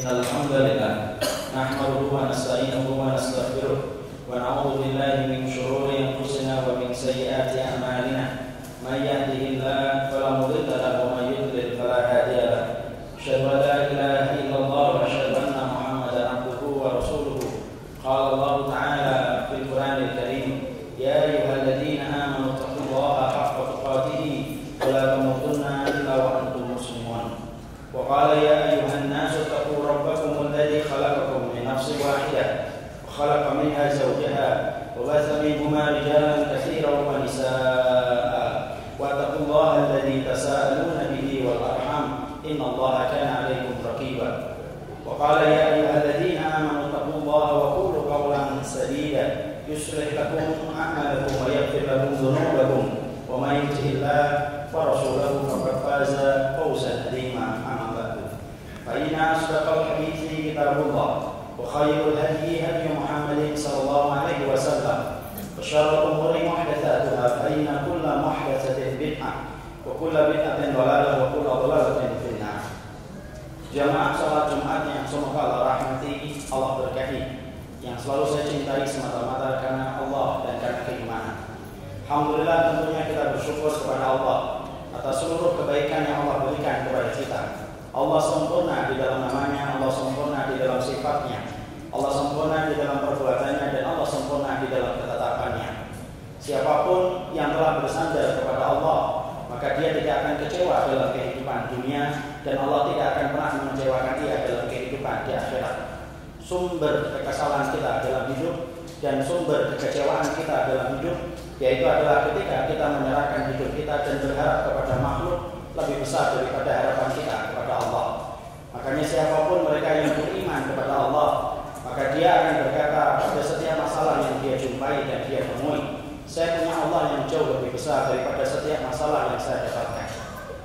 Alhamdulillah, nahmaduhu wa nasta'inuhu wa nastaghfiruh wa na'udzu billahi min shururi anfusina wa min sayyiati a'malina. May yahdihillahu fala mudilla lahu wa may yudlil fala hadiya lahu. Asyhadu an la ilaha illallah wa asyhadu anna Muhammadan abduhu wa rasuluhu. Qala Allah ta'ala fil Qur'anil Karim, ya ayyuhalladzina amanu taqullaha haqqa tuqatih wa la tamutunna illa wa antum muslimun. Wa qala ya ayyuhan nasu taqu rabbakum alladzi khalaqakum min nafsin wahidah wa khalaqa minha zawjaha wa batha minhuma rijalan katsiran wa nisaa'a wa taqullaha alladzi tasaaluna bihi wal arham innallaha kana 'alaykum raqiba. Wa qala ya ayyuhalladzina amanu taqullaha wa qulu qawlan sadida yuslih lakum a'malakum wa yaghfir lakum dhunubakum wa may yuti'illah wa rasulahu faqad faza fawzan 'azima. فإن أصدق الحديث كتاب الله وخير الهدي هدي محمد صلى الله عليه وسلم وشر الأمور محدثاتها فإن كل محدثة بدعة وكل بدعة ضلالة وكل ضلالة في النار. Jamaah salat Jumat yang semoga Allah rahmati, Allah berkahi, yang selalu saya cintai semata-mata karena Allah dan karena keimanan. Alhamdulillah, tentunya kita bersyukur kepada Allah atas seluruh kebaikan yang Allah berikan kepada kita. Allah sempurna di dalam namanya, Allah sempurna di dalam sifatnya, Allah sempurna di dalam perbuatannya, dan Allah sempurna di dalam ketetapannya. Siapapun yang telah bersandar kepada Allah, maka dia tidak akan kecewa dalam kehidupan dunia, dan Allah tidak akan pernah mengecewakan dia dalam kehidupan di akhirat. Sumber kekesalan kita dalam hidup dan sumber kekecewaan kita dalam hidup yaitu adalah ketika kita menyerahkan hidup kita dan berharap kepada makhluk lebih besar daripada harapan kita kepada Allah. Makanya siapapun mereka yang beriman kepada Allah, maka dia akan berkata pada setiap masalah yang dia jumpai dan dia temui, saya punya Allah yang jauh lebih besar daripada setiap masalah yang saya dapatkan.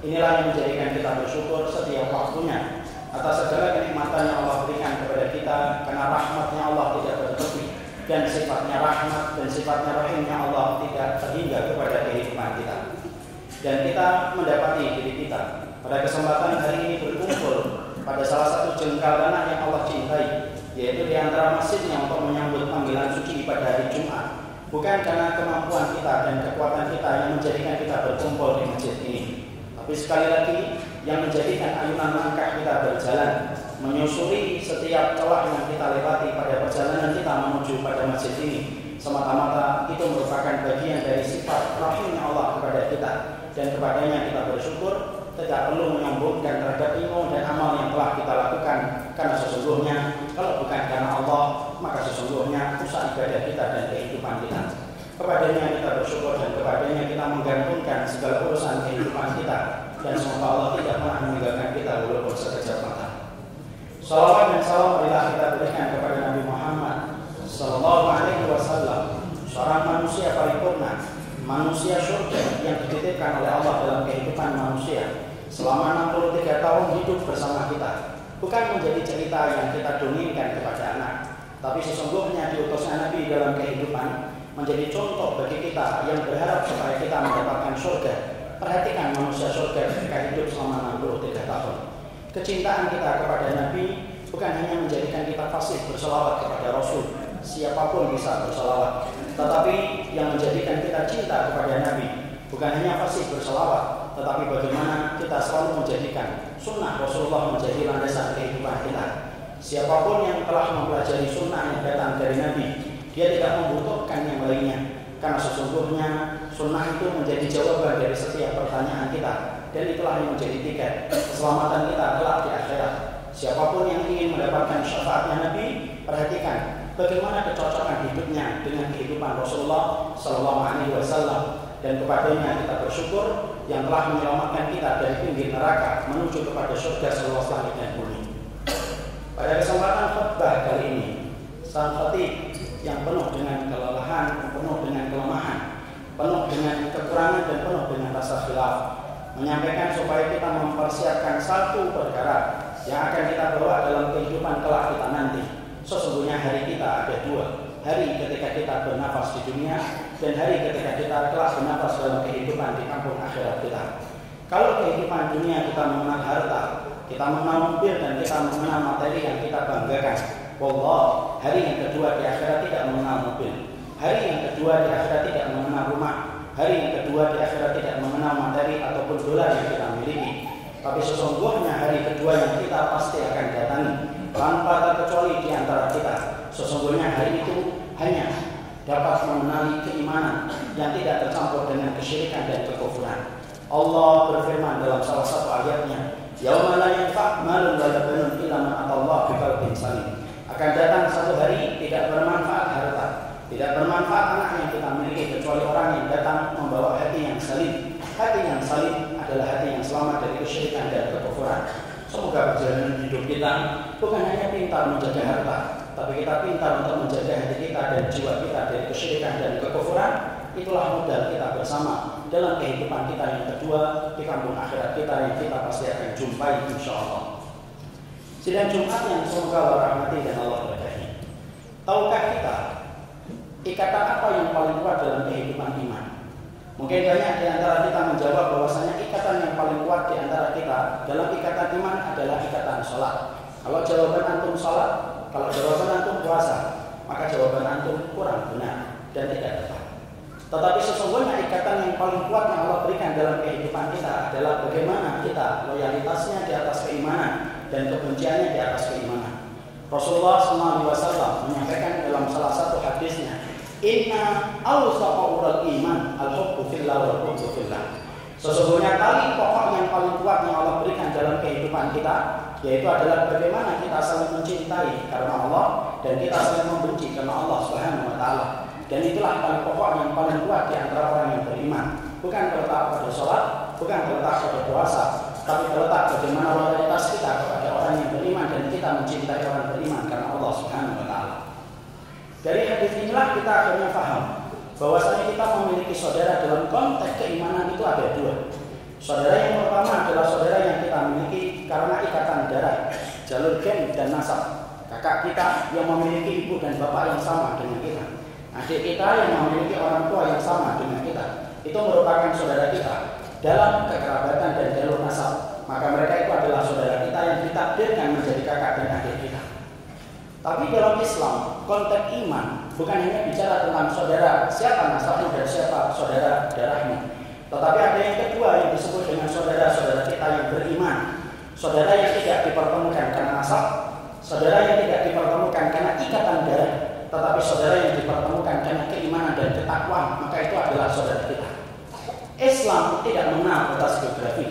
Inilah yang menjadikan kita bersyukur setiap waktunya atas segala kenikmatan yang Allah berikan kepada kita, karena rahmatnya Allah tidak berhenti dan sifatnya rahmat dan sifatnya rahimnya Allah tidak terhingga kepada kehidupan kita. Dan kita mendapati diri kita pada kesempatan hari ini berkumpul pada salah satu jengkal tanah yang Allah cintai, yaitu di antara masjidnya untuk menyambut panggilan suci pada hari Jumat. Bukan karena kemampuan kita dan kekuatan kita yang menjadikan kita berkumpul di masjid ini, tapi sekali lagi yang menjadikan ayunan langkah kita berjalan menyusuri setiap celah yang kita lewati pada perjalanan kita menuju pada masjid ini, semata-mata itu merupakan bagian dari sifat rahimnya Allah kepada kita. Dan kepadanya kita bersyukur, tidak perlu menyombongkan terhadap ilmu dan amal yang telah kita lakukan, karena sesungguhnya kalau bukan karena Allah, maka sesungguhnya usaha ibadah kita dan kehidupan kita. Kepadanya kita bersyukur dan kepadanya kita menggantungkan segala urusan kehidupan kita, dan semoga Allah tidak pernah meninggalkan kita walaupun sekejap mata. Salawat dan salam marilah kita berikan kepada Nabi Muhammad sallallahu alaihi wasallam, seorang manusia paripurna, manusia surga yang dititipkan oleh Allah dalam kehidupan manusia selama 63 tahun hidup bersama kita. Bukan menjadi cerita yang kita dongengkan kepada anak, tapi sesungguhnya diutusnya Nabi dalam kehidupan menjadi contoh bagi kita yang berharap supaya kita mendapatkan surga. Perhatikan manusia surga ketika hidup selama 63 tahun. Kecintaan kita kepada Nabi bukan hanya menjadikan kita fasih berselawat kepada Rasul, siapapun bisa berselawat, tetapi yang menjadikan kita cinta kepada Nabi bukan hanya fasih berselawat, tetapi bagaimana kita selalu menjadikan sunnah Rasulullah menjadi landasan kehidupan kita. Siapapun yang telah mempelajari sunnah yang datang dari Nabi, dia tidak membutuhkan yang lainnya, karena sesungguhnya sunnah itu menjadi jawaban dari setiap pertanyaan kita, dan itulah yang menjadi tiket keselamatan kita kelak di akhirat. Siapapun yang ingin mendapatkan syafaatnya Nabi, perhatikan bagaimana kecocokan hidupnya dengan kehidupan Rasulullah Sallallahu Alaihi Wasallam. dan kepadanya kita bersyukur yang telah menyelamatkan kita dari pinggir neraka menuju kepada surga seluas langit dan bumi. Pada kesempatan khutbah kali ini, sang khatib yang penuh dengan kelelahan, penuh dengan kelemahan, penuh dengan kekurangan dan penuh dengan rasa khilaf, menyampaikan supaya kita mempersiapkan satu perkara yang akan kita bawa dalam kehidupan kelak kita nanti. Sesungguhnya hari kita ada dua, hari ketika kita bernafas di dunia dan hari ketika kita kelak bernafas dalam kehidupan di kampung akhirat kita. Kalau kehidupan dunia kita mengenal harta, kita mengenal mobil dan kita mengenal materi yang kita banggakan, wallah, hari yang kedua di akhirat tidak mengenal mobil, hari yang kedua di akhirat tidak mengenal rumah, hari yang kedua di akhirat tidak mengenal materi ataupun dolar yang kita miliki. Tapi sesungguhnya hari kedua yang kita pasti akan datangi tanpa terkecuali di antara kita. Sesungguhnya hari itu hanya dapat mengenali keimanan yang tidak tercampur dengan kesyirikan dan kekufuran. Allah berfirman dalam salah satu ayatnya, yauma la yanfa' malun wala banun illa man atallaha biqalbin salim. Akan datang satu hari tidak bermanfaat harta, tidak bermanfaat anak yang kita miliki kecuali orang yang datang membawa hati yang salim. Hati yang salim adalah hati yang selamat dari kesyirikan dan kekufuran. Semoga perjalanan hidup kita bukan hanya pintar menjaga harta, tapi kita pintar untuk menjaga hati kita dan jiwa kita dari kesyirikan dan kekufuran. Itulah modal kita bersama dalam kehidupan kita yang kedua di kampung akhirat kita yang kita pasti akan jumpai insyaallah. Sidang Jumat yang semoga Allah rahmati dan Allah berkahi. Tahukah kita ikatan apa yang paling kuat dalam kehidupan iman? Mungkin banyak di antara kita menjawab bahwasanya ikatan yang paling kuat di antara kita dalam ikatan iman adalah ikatan sholat. Kalau jawaban antum sholat, kalau jawaban antum puasa, maka jawaban antum kurang benar dan tidak tepat. Tetapi sesungguhnya ikatan yang paling kuat yang Allah berikan dalam kehidupan kita adalah bagaimana kita loyalitasnya di atas keimanan dan kebenciannya di atas keimanan. Rasulullah SAW menyampaikan dalam salah satu hadisnya, inna awsaqul iman al-hubbu fillah wal hubbu fillah. Sesungguhnya tali pokok yang paling kuat yang Allah berikan dalam kehidupan kita yaitu adalah bagaimana kita saling mencintai karena Allah dan kita saling membenci karena Allah Subhanahu wa taala. Dan itulah tali pokok yang paling kuat di antara orang yang beriman. Bukan terletak pada sholat, bukan terletak pada puasa, tapi terletak bagaimana loyalitas kita kepada orang yang beriman dan kita mencintai orang beriman karena Allah Subhanahu wa taala. Dari hadis inilah kita akhirnya paham bahwasanya kita memiliki saudara dalam konteks keimanan itu ada dua. Saudara yang pertama adalah saudara yang kita miliki karena ikatan darah, jalur gen dan nasab. Kakak kita yang memiliki ibu dan bapak yang sama dengan kita. Adik kita yang memiliki orang tua yang sama dengan kita. Itu merupakan saudara kita dalam kekerabatan dan jalur nasab. Maka mereka itu adalah saudara kita yang ditakdirkan menjadi kakak dan adik kita. Tapi dalam Islam, konteks iman bukan hanya bicara tentang saudara, siapa nasabmu dan siapa saudara darahmu. Tetapi ada yang kedua yang disebut dengan saudara-saudara kita yang beriman. Saudara yang tidak dipertemukan karena nasab, saudara yang tidak dipertemukan karena ikatan darah, tetapi saudara yang dipertemukan karena keimanan dan ketakwaan, maka itu adalah saudara kita. Islam tidak mengenal batas geografi.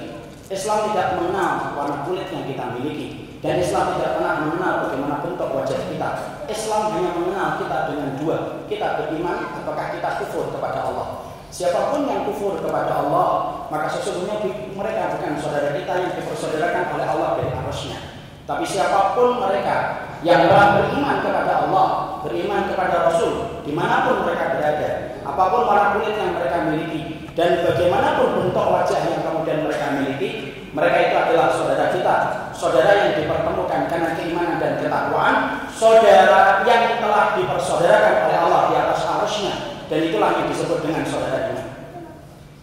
Islam tidak mengenal warna kulit yang kita miliki. Dan Islam tidak pernah mengenal bagaimana bentuk wajah kita. Islam hanya mengenal kita dengan dua. Kita beriman, apakah kita kufur kepada Allah. Siapapun yang kufur kepada Allah, maka sesungguhnya mereka bukan saudara kita yang dipersaudarakan oleh Allah dari arasnya. Tapi siapapun mereka yang telah beriman kepada Allah, beriman kepada Rasul, dimanapun mereka berada, apapun warna kulit yang mereka miliki, dan bagaimanapun bentuk wajah yang kemudian mereka miliki, mereka itu adalah saudara kita. Saudara yang dipertemukan karena keimanan dan ketakwaan, saudara yang telah dipersaudarakan oleh Allah di atas arasnya, dan itulah yang disebut dengan saudara iman.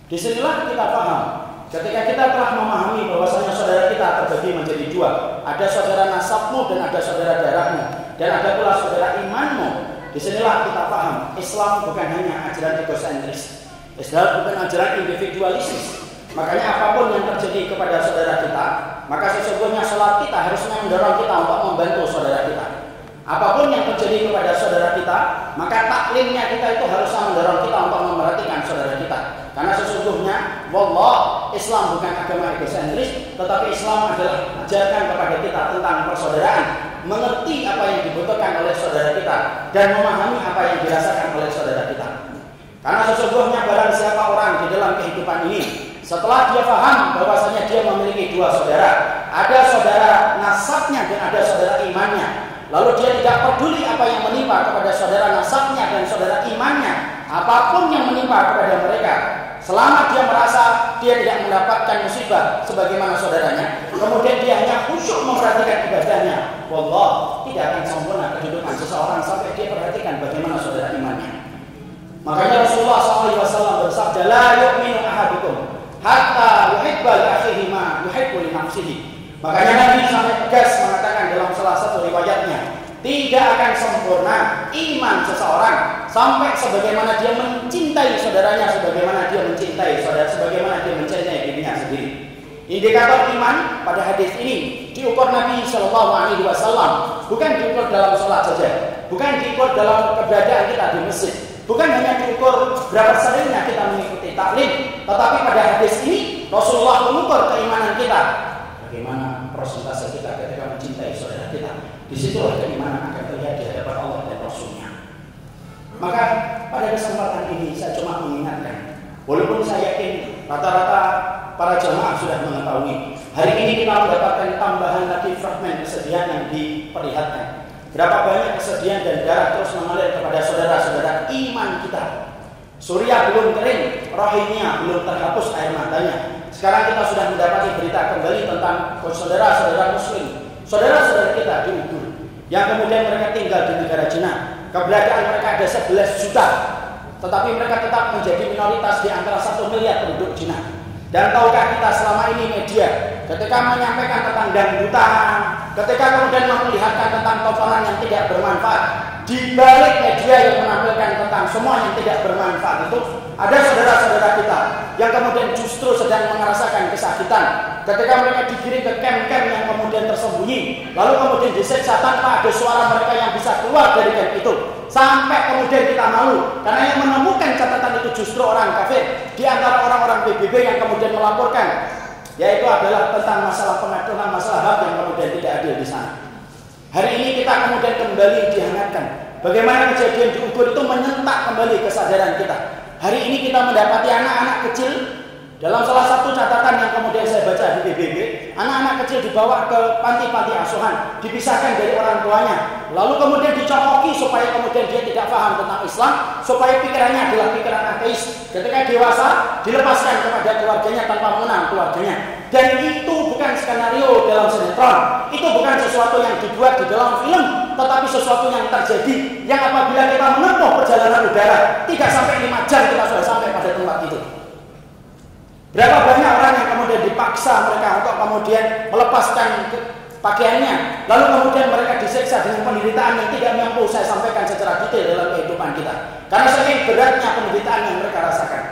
Disinilah kita paham, ketika kita telah memahami bahwasanya saudara kita terbagi menjadi dua, ada saudara nasabmu dan ada saudara darahmu, dan ada pula saudara imanmu. Disinilah kita paham, Islam bukan hanya ajaran egosentris, Islam bukan ajaran individualistis. Makanya apapun yang terjadi kepada saudara kita, maka sesungguhnya sholat kita harusnya mendorong kita untuk membantu saudara kita. Apapun yang terjadi kepada saudara kita, maka taklimnya kita itu harusnya mendorong kita untuk memperhatikan saudara kita. Karena sesungguhnya, wallah, Islam bukan agama egosentris, tetapi Islam adalah ajarkan kepada kita tentang persaudaraan, mengerti apa yang dibutuhkan oleh saudara kita, dan memahami apa yang dirasakan oleh saudara kita. Karena sesungguhnya barang siapa orang di dalam kehidupan ini setelah dia paham bahwasanya dia memiliki dua saudara, ada saudara nasabnya dan ada saudara imannya, lalu dia tidak peduli apa yang menimpa kepada saudara nasabnya dan saudara imannya, apapun yang menimpa kepada mereka, selama dia merasa dia tidak mendapatkan musibah sebagaimana saudaranya, kemudian dia hanya khusyuk memperhatikan ibadahnya, wallah, tidak akan sempurna kehidupan seseorang sampai dia perhatikan bagaimana saudara imannya. Makanya Rasulullah SAW bersabda, la yu'minu ahadukum hatta yuhibba li akhihi ma yuhibbu li nafsihi. Makanya Nabi sampai tegas mengatakan dalam salah satu riwayatnya, tidak akan sempurna iman seseorang sampai sebagaimana dia mencintai saudaranya, sebagaimana dia mencintai saudara, sebagaimana dia mencintai dirinya sendiri. Indikator iman pada hadis ini diukur Nabi SAW, bukan diukur dalam sholat saja, bukan diukur dalam keberadaan kita di masjid, bukan hanya diukur berapa seringnya kita mengikuti taklim, tetapi pada hadis ini Rasulullah mengukur keimanan kita. Bagaimana persentase kita ketika mencintai saudara kita. Disitulah keimanan akan terlihat di hadapan Allah dan Rasulnya. Maka pada kesempatan ini saya cuma mengingatkan, walaupun saya yakin rata-rata para jamaah sudah mengetahui, hari ini kita mendapatkan tambahan lagi fragmen kesedihan yang diperlihatkan. Berapa banyak kesedihan dan darah terus mengalir kepada saudara-saudara iman kita. Suriah belum kering, rahimnya belum terhapus air matanya. Sekarang kita sudah mendapati berita kembali tentang saudara-saudara muslim, saudara-saudara kita di Uyghur, yang kemudian mereka tinggal di negara Cina. Keberadaan mereka ada 11 juta, tetapi mereka tetap menjadi minoritas di antara 1 miliar penduduk Cina. Dan tahukah kita selama ini media ketika menyampaikan tentang dangdutan, ketika kemudian memperlihatkan tentang tontonan yang tidak bermanfaat, di balik media yang menampilkan tentang semua yang tidak bermanfaat itu, ada saudara-saudara kita yang kemudian justru sedang merasakan kesakitan ketika mereka dikirim ke camp-camp yang kemudian tersembunyi, lalu kemudian disiksa tanpa ada suara mereka yang bisa keluar dari camp itu. Sampai kemudian kita malu karena yang menemukan catatan itu justru orang kafir di antara orang-orang PBB yang kemudian melaporkan, yaitu adalah tentang masalah pengaturan, masalah HAM yang kemudian tidak adil di sana. Hari ini kita kemudian kembali dihangatkan. Bagaimana kejadian di Uyghur itu menyentak kembali kesadaran kita. Hari ini kita mendapati anak-anak kecil, dalam salah satu catatan yang kemudian saya baca di PBB, anak-anak kecil dibawa ke panti-panti asuhan, dipisahkan dari orang tuanya, lalu kemudian dicokoki supaya kemudian dia tidak paham tentang Islam, supaya pikirannya adalah pikiran ateis. Ketika dewasa, dilepaskan kepada keluarganya tanpa mengenal keluarganya. Dan itu bukan skenario dalam sinetron, itu bukan sesuatu yang dibuat di dalam film, tetapi sesuatu yang terjadi, yang apabila kita menempuh perjalanan udara, tidak sampai 5 jam kita sudah sampai pada tempat itu. Berapa banyak orang yang kemudian dipaksa mereka untuk kemudian melepaskan pakaiannya, lalu kemudian mereka disiksa dengan penderitaan yang tidak mampu saya sampaikan secara detail dalam kehidupan kita. Karena saking beratnya penderitaan yang mereka rasakan,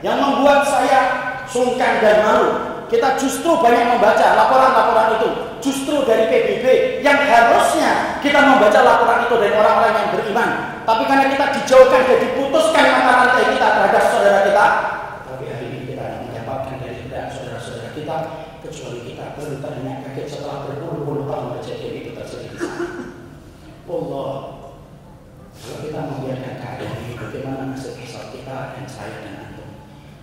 yang membuat saya sungkan dan malu. Kita justru banyak membaca laporan-laporan itu justru dari PBB yang harusnya kita membaca laporan itu dari orang-orang yang beriman. Tapi karena kita dijauhkan dan diputuskan mata rantai kita terhadap saudara kita, tapi hari ini kita mendapatkan dari saudara-saudara kita, kecuali kita baru terdengar kaget setelah berpuluh-puluh tahun kejadian itu terjadi di sana. Allah, kalau kita membiarkan keadaan ini, bagaimana nasib hisab kita dan saya dan antum?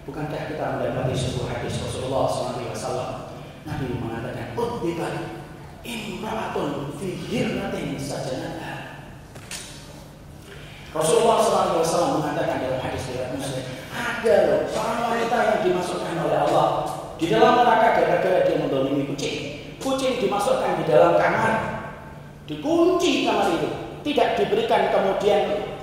Bukankah kita mendapati sebuah hadis Rasulullah SAW? Nabi mengatakan, "Utbibat imra'atun fi hirnatin sajanatha." Rasulullah SAW mengatakan dalam hadis riwayat Muslim, ada loh seorang wanita yang dimasukkan oleh Allah di dalam neraka gara-gara dia mendolimi kucing. Kucing dimasukkan di dalam kamar, dikunci kamar itu, tidak diberikan kemudian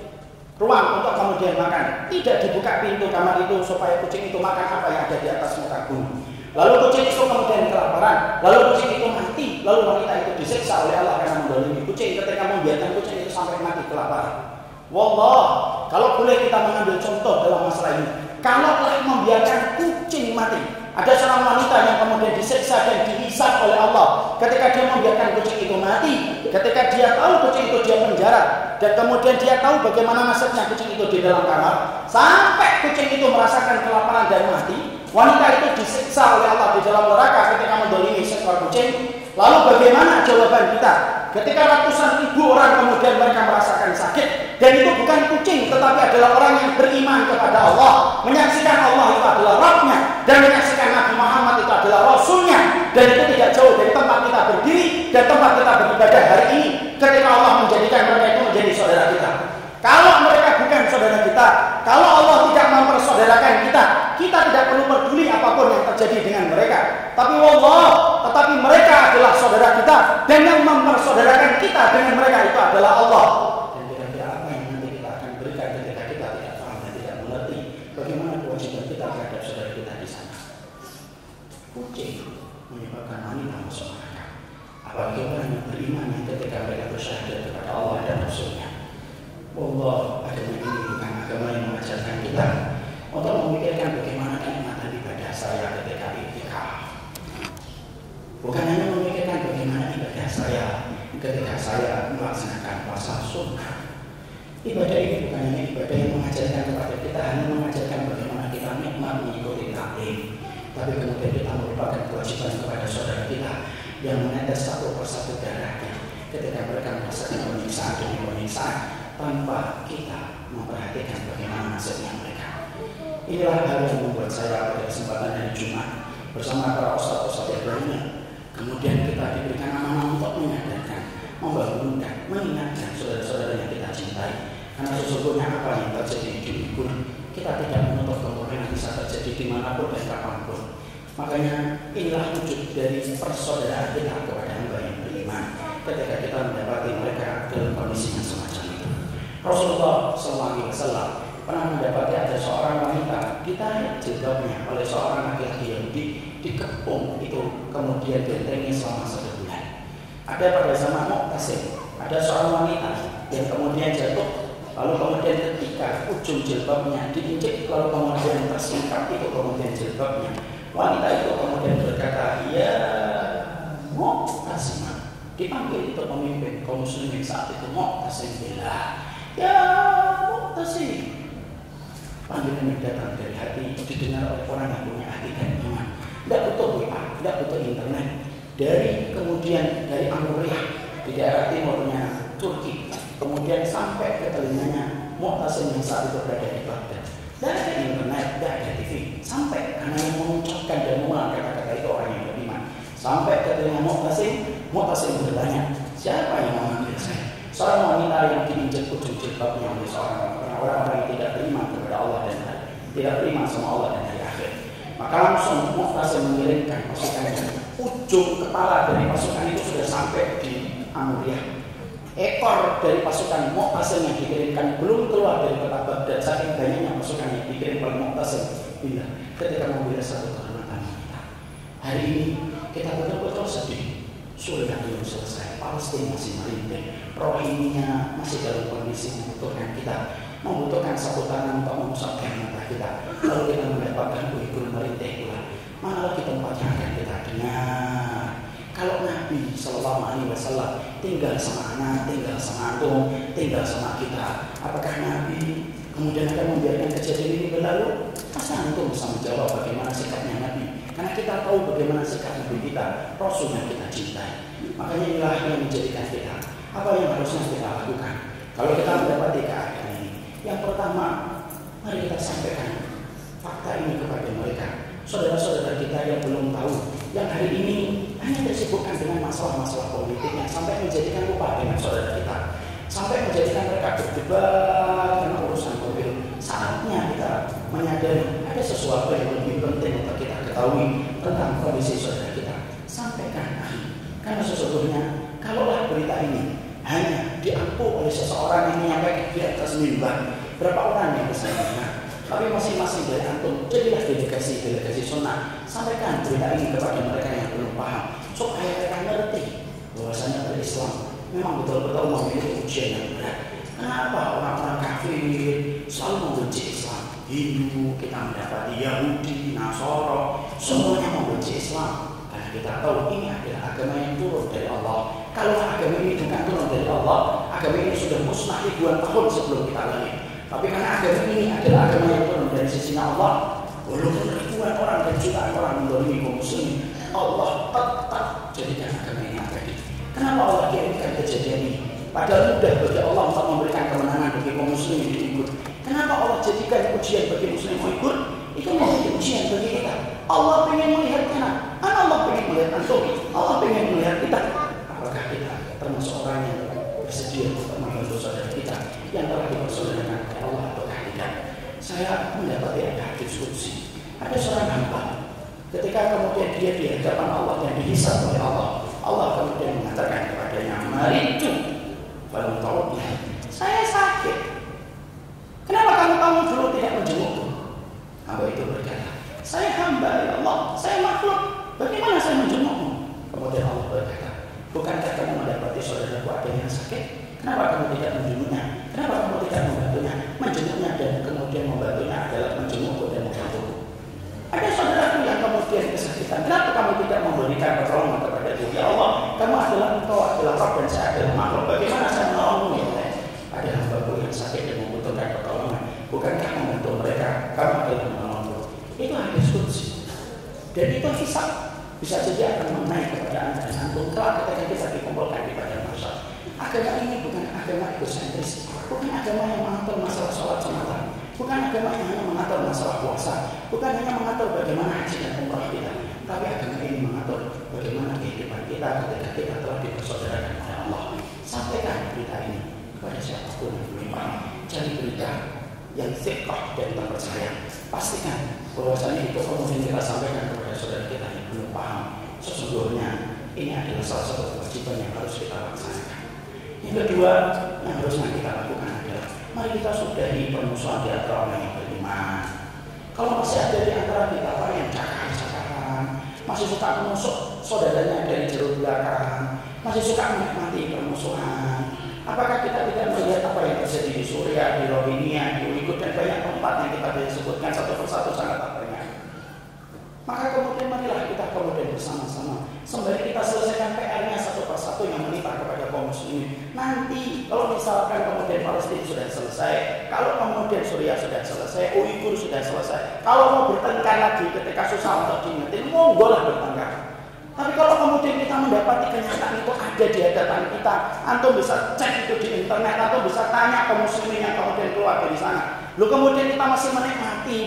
ruang untuk kemudian makan, tidak dibuka pintu kamar itu supaya kucing itu makan apa yang ada di atas muka bumi. Lalu kucing itu kemudian kelaparan, lalu kucing itu mati, lalu wanita itu disiksa oleh Allah karena mendolimi kucing ketika membiarkan kucing itu sampai mati kelaparan. Wallah, kalau boleh kita mengambil contoh dalam masalah ini, kalaulah membiarkan kucing mati, ada seorang wanita yang kemudian disiksa dan dihisab oleh Allah ketika dia membiarkan kucing itu mati, ketika dia tahu kucing itu dia penjara, dan kemudian dia tahu bagaimana nasibnya kucing itu di dalam kamar, sampai kucing itu merasakan kelaparan dan mati. Wanita itu disiksa oleh Allah di dalam neraka ketika mendolimi seekor kucing. Lalu bagaimana jawaban kita? ketika ratusan ribu orang kemudian mereka merasakan sakit, dan itu bukan kucing tetapi adalah orang yang beriman kepada Allah, menyaksikan Allah itu adalah Rabb-Nya, dan menyaksikan Nabi Muhammad itu adalah Rasul-Nya, dan itu tidak jauh dari tempat kita berdiri dan tempat kita beribadah hari ini, ketika Allah menjadikan mereka itu menjadi saudara kita. Kalau mereka bukan saudara kita, kalau Allah tidak mempersaudarakan kita, kita tidak perlu peduli apapun yang terjadi dengan mereka. Tapi tetapi mereka adalah saudara kita, dan yang mempersaudarakan kita dengan mereka itu adalah Allah. Dan kira-kira apa yang nanti kita akan berikan ketika kita tidak paham dan tidak mengerti bagaimana kewajiban kita terhadap saudara kita di sana. Kucing menyebabkan wanita masuk neraka. Apalagi orang yang beriman yang ketika mereka bersyahadat kepada Allah dan Rasul-Nya. Allah, agama ini bukan agama yang mengajarkan kita untuk memikirkan bagaimana kenikmatan ibadah saya ketika iktikaf. Bukan hanya memikirkan bagaimana ibadah saya ketika saya melaksanakan puasa sunnah. Ibadah ini bukan hanya ibadah yang mengajarkan kepada kita, hanya mengajarkan bagaimana kita nikmat mengikuti taklim, tapi kemudian kita merupakan kewajiban kepada saudara kita yang menetes satu persatu darahnya ketika mereka merasakan penyiksaan demi penyiksaan, tanpa kita memperhatikan bagaimana nasibnya mereka. Inilah hal yang membuat saya pada kesempatan hari Jumat bersama para ustaz-ustaz yang lainnya, kemudian kita diberikan amanah untuk menyadarkan, membangunkan, mengingatkan saudara-saudara yang kita cintai. Karena sesungguhnya apa yang terjadi di dunia pun kita tidak menutup kemungkinan bisa terjadi dimanapun dan kapanpun. Makanya inilah wujud dari persaudaraan kita kepada hamba yang beriman ketika kita mendapati mereka dalam kondisi yang semacam itu. Rasulullah SAW pernah mendapati ada seorang wanita ditarik jilbabnya oleh seorang laki-laki Yahudi, dikepung itu kemudian bentengi selama 1 bulan. Ada pada zaman Mu'tasim, ada seorang wanita yang kemudian jatuh, lalu kemudian ketika ujung jilbabnya diinjek, lalu kemudian tersingkap itu kemudian jilbabnya. Wanita itu kemudian berkata, ya Mu'tasim, dipanggil itu pemimpin kaum muslimin saat itu, Mu'tasim billah. Ya Mu'tasim. Panggilan yang datang dari hati, didengar oleh orang yang punya hati dan iman. Tidak butuh WA, tidak butuh internet. Dari Amuriah di daerah timurnya Turki, kemudian sampai ke telinganya Mu'tasim yang saat itu berada di Baghdad. Tidak ada internet, tidak ada TV. Sampai karena yang mengucapkan dan mengulang kata-kata itu orang yang beriman. Sampai ke telinga Mu'tasim bertanya, siapa yang memanggil saya? Seorang wanita yang diinjek ujung jilbabnya oleh seorang orang-orang yang tidak beriman kepada Allah dan tidak beriman sama Allah dan hari akhir. Maka langsung Mu'tasim mengirimkan pasukannya. Ujung kepala dari pasukan itu sudah sampai di Amuriah. Ekor dari pasukan Mu'tasim yang dikirimkan belum keluar dari kota Baghdad. Saking banyaknya pasukan yang dikirim oleh Mu'tasim ketika membela satu kehormatan wanita. Hari ini kita betul-betul sedih. Sudah belum selesai, Palestina masih merintih, Rohingya masih dalam kondisi membutuhkan kita, membutuhkan sapu tangan untuk mengusapkan mata kita. Lalu kita mendapatkan Uighur merintih pula. Mana lagi tempat yang akan kita dengar? Kalau Nabi SAW tinggal sama anak, tinggal sama antum, tinggal sama kita, apakah Nabi kemudian akan membiarkan kejadian ini berlalu? Masa antum bisa menjawab bagaimana sikapnya Nabi? Karena kita tahu bagaimana sikap Nabi kita, Rasul yang kita cintai. Makanya inilah yang menjadikan kita apa yang harusnya kita lakukan kalau kita mendapati keadaan ini. Yang pertama, mari kita sampaikan fakta ini kepada mereka, saudara-saudara kita yang belum tahu, yang hari ini hanya tersibukkan dengan masalah-masalah politiknya, sampai menjadikan lupa dengan saudara kita, sampai menjadikan mereka berdebat dengan urusan mobil. Saatnya kita menyadari ada sesuatu yang lebih penting untuk kita ketahui tentang kondisi saudara kita. Sampaikan, karena sesungguhnya kalaulah berita ini hanya diampu oleh seseorang yang menyampaikan di atas mimbar, berapa orang yang bisa mendengar? Tapi masing-masing dari antum jadilah delegasi sunnah, sampaikan berita ini kepada mereka yang belum paham, supaya mereka ngerti bahwasanya berislam memang betul-betul memiliki ujian yang berat. Kenapa orang-orang kafir selalu membenci Islam? Hindu, kita mendapati Yahudi, Nasara, semuanya membenci Islam. Karena kita tahu ini adalah agama yang turun dari Allah. Kalau agama ini bukan turun dari Allah, agama ini sudah musnah ribuan tahun sebelum kita lahir. Tapi karena agama ini adalah agama yang turun dari sisi Allah, walaupun ribuan orang dan jutaan orang mendolimi kaum muslimin, Allah tetap jadikan agama ini abadi. Kenapa Allah kirimkan kejadian ini? Padahal mudah bagi Allah untuk memberikan kemenangan bagi kaum muslimin yang ikut. Kenapa Allah jadikan ujian bagi muslim yang ikut? Itu menjadi ujian bagi kita. Allah ingin melihat kita. Allah ingin melihat antum. Allah ingin melihat kita. Apakah kita termasuk orang yang bersedia untuk membantu saudara kita yang telah dipersaudarakan oleh Allah ataukah tidak? Saya mendapati ada hadis qudsi. Ada seorang hamba ketika kemudian dia di hadapan Allah dan dihisab oleh Allah, Allah kemudian mengatakan kepadanya, "Maritu falam ta'udni." Saya sakit. Kenapa kamu dulu tidak menjengukku? Hamba itu berkata, "Saya hamba ya Allah, saya makhluk. Bagaimana saya menjengukmu?" Kemudian Allah berkata, "Bukankah kamu mendapati saudaraku ada yang sakit? Kenapa kamu tidak menjenguknya? Kenapa kamu tidak membantunya? Menjenguknya dan kemudian membantunya adalah menjengukku dan membantuku. Ada saudaraku yang kemudian kesakitan. Kenapa kamu tidak memberikan pertolongan kepada dia? Ya Allah, kamu adalah engkau adalah Rabb dan saya adalah makhluk. Bagaimana saya menolongmu ya Allah? Ada hambaku yang sakit dan membutuhkan pertolongan. Bukankah membantu mereka? Kamu adalah menolongku." Itu hadis qudsi. Dan itu hisab. Bisa jadi akan mengenai kepada anda dan antum kelak ketika kita dikumpulkan di padang mahsyar. Agama ini bukan agama egosentris, bukan agama yang mengatur masalah sholat semata, bukan agama yang hanya mengatur masalah puasa, bukan hanya mengatur bagaimana haji dan umrah kita, tapi agama ini mengatur bagaimana kehidupan kita ketika kita telah dipersaudarakan oleh Allah. Sampaikan berita ini kepada siapapun yang menimpa. Cari berita yang thiqah dan terpercaya. Pastikan bahwasanya itu kemudian kita sampaikan kepada saudara kita yang belum paham. Sesungguhnya ini adalah salah satu kewajiban yang harus kita laksanakan. Yang kedua yang harusnya kita lakukan adalah mari kita sudahi permusuhan di antara orang yang beriman. Kalau masih ada di antara kita orang yang cakar-cakaran, masih suka menusuk saudaranya dari jalur belakang, masih suka menikmati permusuhan, apakah kita tidak melihat apa yang terjadi di Suriah, di Rohingya, di Uyghur dan banyak tempat yang kita bisa sebutkan satu persatu sangat banyak. Maka kemudian marilah kita kemudian bersama-sama sembari kita selesaikan PR-nya satu persatu yang menimpa kepada kaum muslimin. Nanti kalau misalkan kemudian Palestina sudah selesai, kalau kemudian Suriah sudah selesai, Uyghur sudah selesai, kalau mau bertengkar lagi ketika susah untuk diingetin, monggolah bertengkar. Tapi kalau kemudian kita mendapati kenyataan itu ada di hadapan kita, antum bisa cek itu di internet, antum bisa tanya kaum muslimin yang kemudian keluar dari sana. Lalu kemudian kita masih menikmati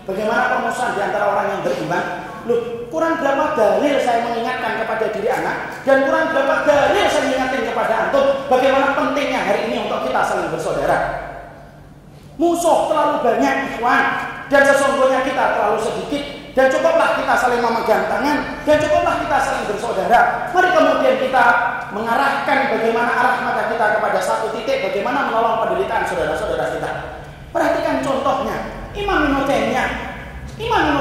bagaimana permusuhan di antara orang yang beriman. Loh, kurang berapa dalil saya mengingatkan kepada diri anak, dan kurang berapa dalil saya mengingatkan kepada antum bagaimana pentingnya hari ini untuk kita saling bersaudara. Musuh terlalu banyak, ikhwan, dan sesungguhnya kita terlalu sedikit. Dan cukuplah kita saling memegang tangan, dan cukuplah kita saling bersaudara. Mari kemudian kita mengarahkan bagaimana arah mata kita kepada satu titik, bagaimana menolong penderitaan saudara-saudara kita. Perhatikan contohnya, Imam Ibnu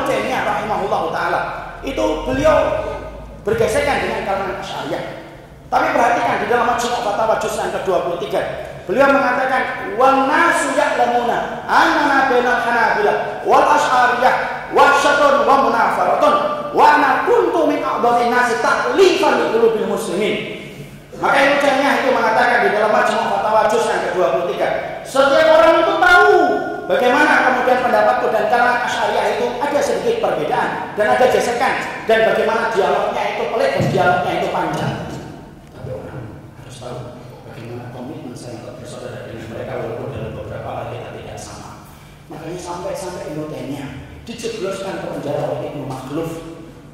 Taimiyah rahimahullah ta'ala, itu beliau bergesekan dengan kalangan Asy'ariyah. Tapi perhatikan di dalam Majmu' Fatawa juz yang ke-23, beliau mengatakan, "Wan nasu ya'lamuna annana bainal Hanabilah wal Asy'ariyah wahsyatun wa munafaratun wa ana kuntu min a'dharin nasi ta'lifan li qulubil muslimin." Maka Ibnu Taimiyah itu mengatakan di dalam Majmu' Fatawa juz yang ke-23, setiap orang itu tahu bagaimana kemudian pendapatku dan kalangan Asy'ariyah itu ada sedikit perbedaan dan ada gesekan, dan bagaimana dialognya itu pelik dan dialognya itu panjang. Tapi orang harus tahu bagaimana komitmen saya untuk bersaudara dengan mereka walaupun dalam beberapa hal kita tidak sama. Makanya sampai Ibnu Taimiyah dijebloskan ke penjara oleh Ibnu Makhluf.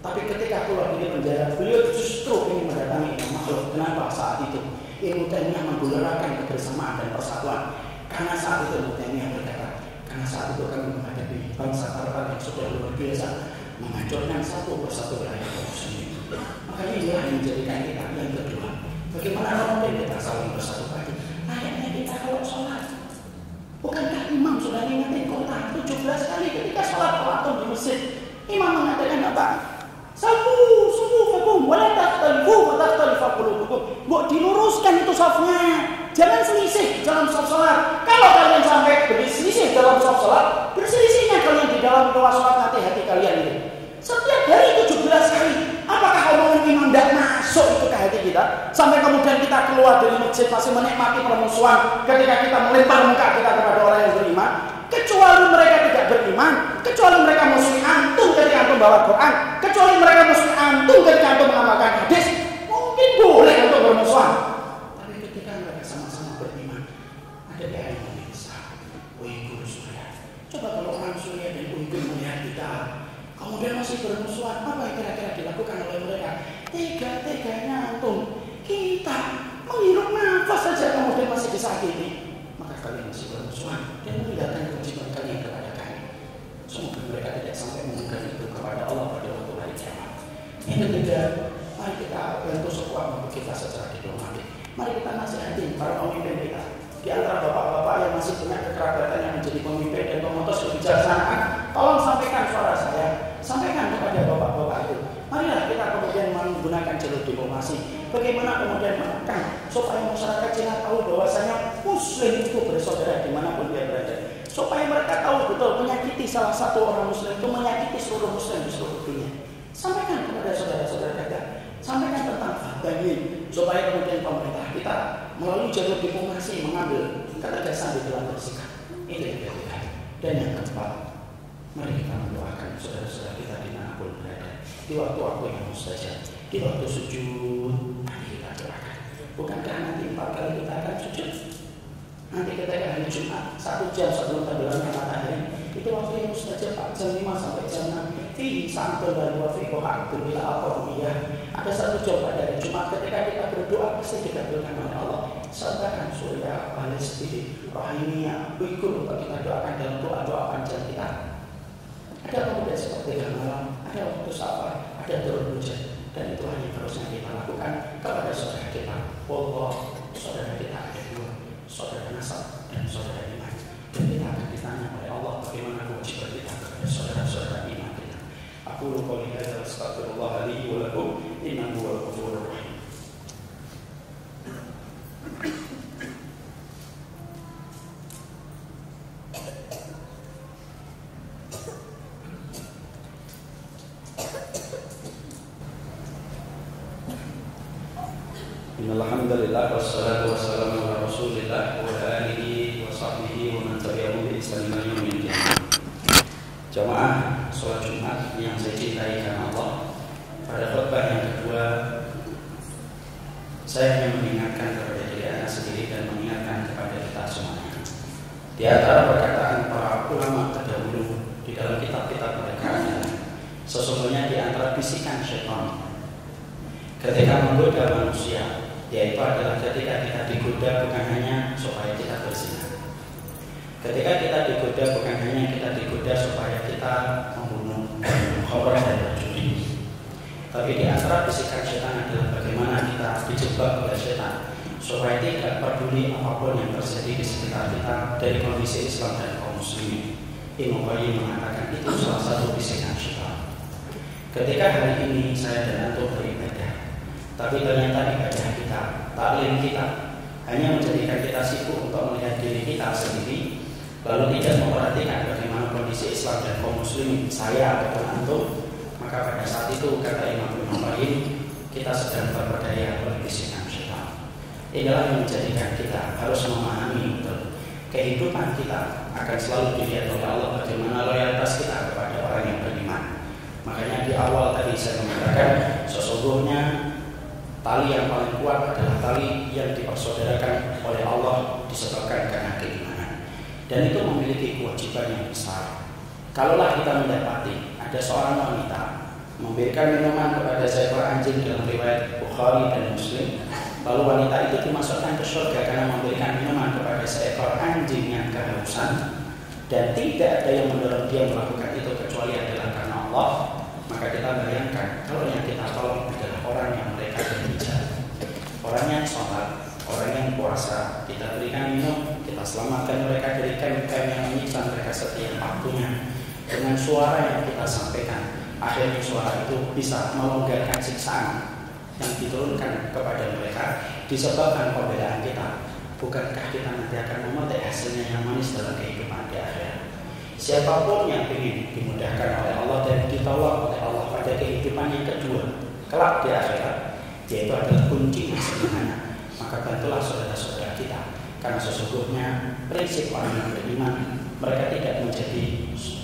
Tapi ketika keluar dari penjara, beliau justru ingin mendatangi Ibnu Makhluf. Kenapa saat itu Ibnu Taimiyah menggelarkan kebersamaan dan persatuan? Karena saat itu Ibnu Taimiyah berkata, karena saat itu kami menghadapi bangsa Arab yang sudah luar biasa menghancurkan satu persatu wilayah kaum muslimin. Makanya inilah yang menjadikan kita yang kedua. Bagaimana kemudian kita saling bersatu padu? Layaknya kita kalau sholat. Bukankah imam sudah mengingatkan kota 17 kali ketika sholat waktu di masjid? Imam mengatakan apa? Sufufakum wala takhtalifu wa takhtalifa qulubukum. Mbok diluruskan itu safnya. Jangan selisih dalam saf salat. Kalau kalian sampai berselisih dalam saf salat, berselisihnya kalian di dalam ruang salat nanti hati kalian itu. Setiap hari 17 kali. Apakah omongan imam tidak masuk itu ke hati kita? Sampai kemudian kita keluar dari masjid masih menikmati permusuhan ketika kita melempar muka kita kepada orang yang beriman. Kecuali mereka tidak beriman, kecuali mereka musuh antum ketika antum bawa Quran, kecuali mereka musuh antum ketika antum mengamalkan hadis, mungkin boleh untuk bermusuh kalian masih bermusuhan dan meninggalkan kewajiban kalian kepada kami. Semoga mereka tidak sampai mengungkap itu kepada Allah pada waktu hari kiamat. Yang ketiga, mari kita bantu sekuat mampu kita secara diplomatik. Mari kita nasihatin para pemimpin kita. Di antara bapak-bapak yang masih punya kekerabatan yang menjadi pemimpin dan pemutus kebijaksanaan, tolong sampaikan suara saya, sampaikan kepada bapak-bapak itu. Marilah kita kemudian menggunakan jalur diplomasi. Bagaimana kemudian menekan supaya masyarakat Cina tahu bahwasanya Muslim itu bersaudara dimanapun dia berada. Supaya mereka tahu betul menyakiti salah satu orang Muslim itu menyakiti seluruh Muslim di seluruh dunia. Sampaikan kepada saudara-saudara kita, sampaikan tentang fakta ini supaya kemudian pemerintah kita melalui jalur diplomasi mengambil ketegasan di dalam bersikap. Itu yang ketiga. Dan yang keempat, mari kita mendoakan saudara-saudara kita dimanapun berada. Di waktu-waktu yang mustajab, di waktu sujud, mari kita doakan. Bukankah nanti 4 kali kita akan sujud? Nanti ketika hari Jumat 1 jam sebelum tenggelamnya matahari, itu waktu yang mustajab jam 5 sampai jam 6. Fi sa'atun dan wa fi qa'atun bila al-qawmiyah. Ada 1 jam pada hari Jumat ketika kita berdoa pasti dikabulkan oleh Allah. Sertakan surya, Palestina, Rahimiyah, Bikul untuk kita doakan dalam doa-doa panjang kita. Ada kemudian seperti malam, ada waktu safar, ada turun hujan, dan itu hanya harusnya kita lakukan kepada saudara kita. Allah, saudara kita ada 2, saudara nasab dan saudara iman. Dan kita akan ditanya oleh Allah bagaimana kewajiban kita kepada saudara-saudara iman kita. Aku qouli hadza astaghfirullah li wa lakum innahu huwal ghafurur rahim. Alhamdulillah wassalatu wassalamu ala Rasulillah wa ala alihi wa sahbihi wa man tabi'ahum bi ihsan ila yaumil qiyamah. Jamaah salat Jumat yang saya cintai karena Allah, pada khutbah yang kedua saya ingin mengingatkan kepada diri saya sendiri dan mengingatkan kepada kita semuanya. Di antara perkataan para ulama terdahulu di dalam kitab-kitab mereka, sesungguhnya di antara bisikan syaitan ketika menggoda manusia, yaitu adalah ketika kita digoda bukan hanya supaya kita berzina. Ketika kita digoda bukan hanya kita digoda supaya kita membunuh, mengkhamr dan berjudi. Tapi di antara bisikan setan adalah bagaimana kita dijebak oleh setan supaya tidak peduli apapun yang terjadi di sekitar kita dari kondisi Islam dan kaum muslimin. Ibnu Qayyim mengatakan itu salah satu bisikan setan. Ketika hari ini saya dan antum beribadah, tapi ternyata ibadah kita, taklim kita hanya menjadikan kita sibuk untuk melihat diri kita sendiri, lalu tidak memperhatikan bagaimana kondisi Islam dan kaum muslimin, saya ataupun antum, maka pada saat itu kata Imam Ibnu Qayyim, kita sedang terperdaya oleh bisikan syaitan. Inilah yang menjadikan kita harus memahami betul kehidupan kita akan selalu dilihat oleh Allah bagaimana loyalitas kita kepada orang yang beriman. Makanya di awal tadi saya mengatakan sesungguhnya tali yang paling kuat adalah tali yang dipersaudarakan oleh Allah disebabkan karena keimanan. Dan itu memiliki kewajiban yang besar. Kalaulah kita mendapati ada seorang wanita memberikan minuman kepada seekor anjing dalam riwayat Bukhari dan Muslim, lalu wanita itu dimasukkan ke surga karena memberikan minuman kepada seekor anjing yang kehausan, dan tidak ada yang mendorong dia melakukan itu kecuali adalah karena Allah, maka kita bayangkan kalau yang kita tolong adalah orang yang mereka berhijab, orang yang sholat, orang yang puasa, kita berikan minum, kita selamatkan mereka dari kain-kain yang menyiksa mereka setiap waktunya. Dengan suara yang kita sampaikan, akhirnya suara itu bisa melonggarkan siksaan yang diturunkan kepada mereka disebabkan pembelaan kita. Bukankah kita nanti akan memetik hasilnya yang manis dalam kehidupan di akhirat? Siapapun yang ingin dimudahkan oleh Allah dan ditolong oleh Allah pada kehidupan yang kedua kelak di akhirat, yaitu adalah kunci yang sederhana, maka bantulah saudara-saudara kita, karena sesungguhnya prinsip orang yang beriman mereka tidak menjadi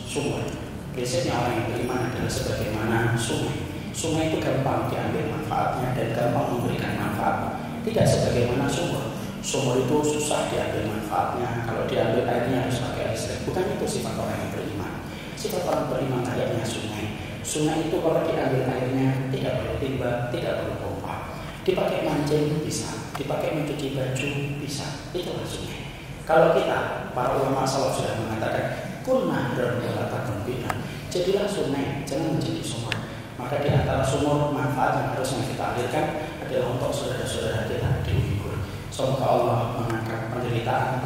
sumur. Prinsipnya orang yang beriman adalah sebagaimana sungai. Sungai itu gampang diambil manfaatnya dan gampang memberikan manfaat, tidak sebagaimana sumur. Sumur itu susah diambil manfaatnya, kalau diambil airnya harus pakai listrik. Bukan itu sifat orang yang beriman. Sifat orang beriman kayaknya sungai. Sungai itu kalau diambil airnya tidak perlu timba, tidak perlu pompa. Dipakai mancing bisa, dipakai mencuci baju bisa. Itulah sungai. Kalau kita, para ulama salaf sudah mengatakan, kunna dan takun bina, jadilah sungai, jangan menjadi sumur. Maka di antara sumur manfaat yang harusnya kita alirkan adalah untuk saudara-saudara kita di Uyghur. Semoga Allah mengangkat penderitaan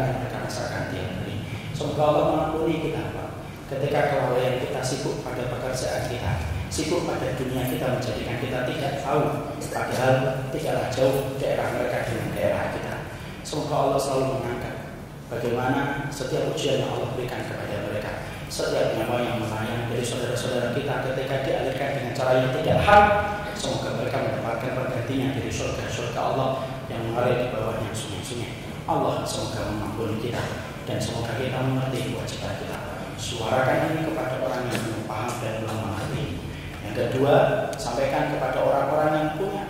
yang mereka rasakan tiap hari. Semoga Allah mengampuni kita, Pak. Ketika kelalaian kita sibuk pada pekerjaan kita, sibuk pada dunia kita, menjadikan kita tidak tahu, padahal tidaklah jauh daerah mereka dengan daerah kita. Semoga Allah selalu mengangkat bagaimana setiap ujian yang Allah berikan kepada mereka, setiap nyawa yang melayang dari saudara-saudara kita ketika dialirkan dengan cara yang tidak hak, semoga mereka mendapatkan pergantinya dari surga Allah yang mengalir di bawahnya sungai-sungai. Allah semoga mengampuni kita dan semoga kita mengerti kewajiban kita. Suarakan ini kepada orang yang belum paham dan belum mengerti. Yang kedua, sampaikan kepada orang-orang yang punya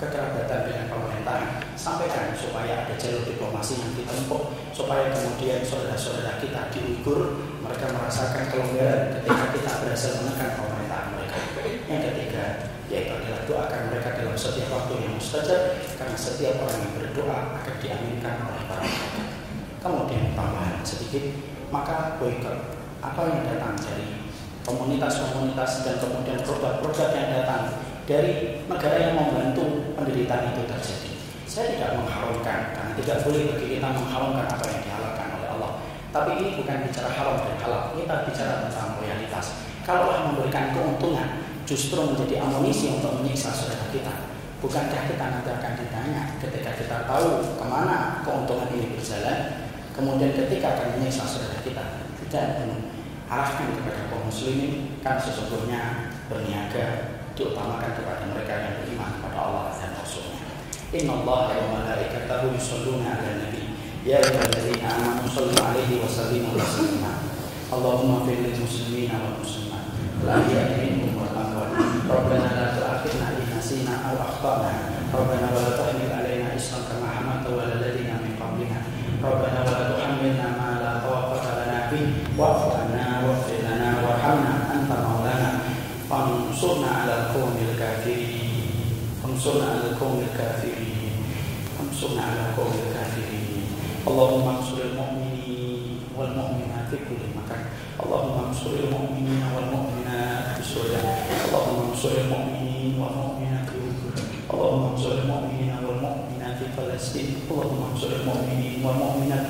kekerabatan dengan pemerintahan, sampaikan supaya ada jalur diplomasi yang ditempuh, supaya kemudian saudara-saudara kita di Uyghur mereka merasakan kelonggaran ketika kita berhasil menekan pemerintahan mereka. Yang ketiga, yaitu adalah doakan mereka dalam setiap waktu yang mustajab, karena setiap orang yang berdoa akan diaminkan oleh para malaikat. Kemudian tambahan sedikit, maka boikot apa yang datang dari komunitas-komunitas dan kemudian produk-produk yang datang dari negara yang membantu penderitaan itu terjadi. Saya tidak mengharamkan, karena tidak boleh bagi kita mengharamkan apa yang dihalalkan oleh Allah. Tapi ini bukan bicara haram dan halal, kita bicara tentang loyalitas. Kalau Allah memberikan keuntungan, justru menjadi amunisi untuk menyiksa saudara kita. Bukankah kita nanti akan ditanya ketika kita tahu kemana keuntungan ini berjalan, kemudian ketika akan menyiksa saudara kita, tidak arahkan kepada kaum muslimin, kan sesungguhnya berniaga diutamakan kepada mereka yang beriman kepada Allah dan Rasul-Nya. Innallaha wa malaikatahu yusholluna 'alan nabi ya ayyuhalladzina amanu shallu 'alaihi wa sallimu taslima. Allahumma fil lil muslimina wal muslimat la ya'minhum wal amwat. Rabbana la tu'akhidna in nasina aw akhtana. Rabbana wa la tahmil 'alaina isran kama hamalta 'alal ladzina min qablina. Rabbana wa la tuhammilna ma la taqata lana bihi wa'fu 'anna waghfir lana warhamna anta maulana. Fansurna 'alal qaumil kafirin. Fansurna 'alal qaumil kafirin. Fansurna 'alal qaumil kafirin. Allahumma ansuril mu'minin wal mu'minat fi kulli makan. Allahumma ansuril mu'minin wal mu'minat fi Sudan. Allahumma ansuril mu'minin wal mu'minat fi Uyghur. Allahumma ansuril mu'minin wal mu'minat fi Palestina. Allahumma ansuril mu'minin wal mu'minat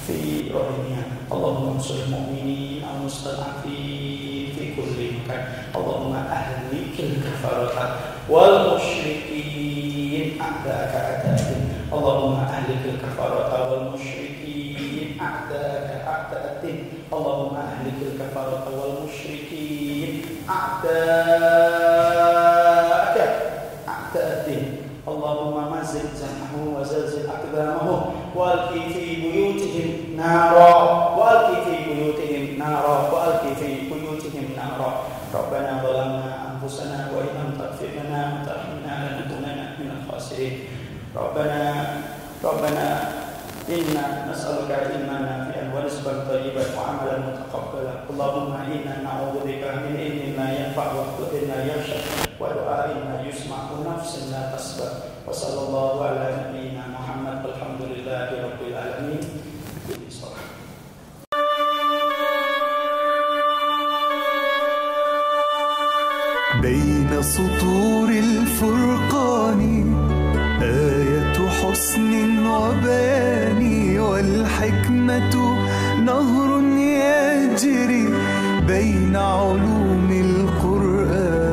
fi Rohingya. Allahumma ansuril mu'minin al mustad'afin fi kulli makan. Allahumma ahlikil kafarata wal musyrikin a'da'aka a'da'atin. Allahumma ahlikil kafarata wal musyrikin a'da'aka a'da'atin. Allahumma ahlikil kafarata wal musyrikin a'da'aka a'da'atin. Allahumma mazil jam'ahum wa zalzil aqdamahum walqi fi buyutihim nara walqi fi buyutihim nara walqi fi buyutihim nara. Rabbana zalamna anfusana wa in lam taghfir lana wa tarhamna lanakunanna minal khasirin. Rabbana inna nas'aluka ilman nafi'an wa rizqan thayyiban wa 'amalan mutaqabbalan. Allahumma inna na'udzubika min ilmin la yanfa' wa qutin la yakhsha wa du'a'in la yusma' wa nafsin la tasba'. Wa sallallahu ala nabiyyina Muhammad walhamdulillahi rabbil alamin. بين سطور الفرقان آية حسن وبيان والحكمة نهر يجري بين علوم القرآن.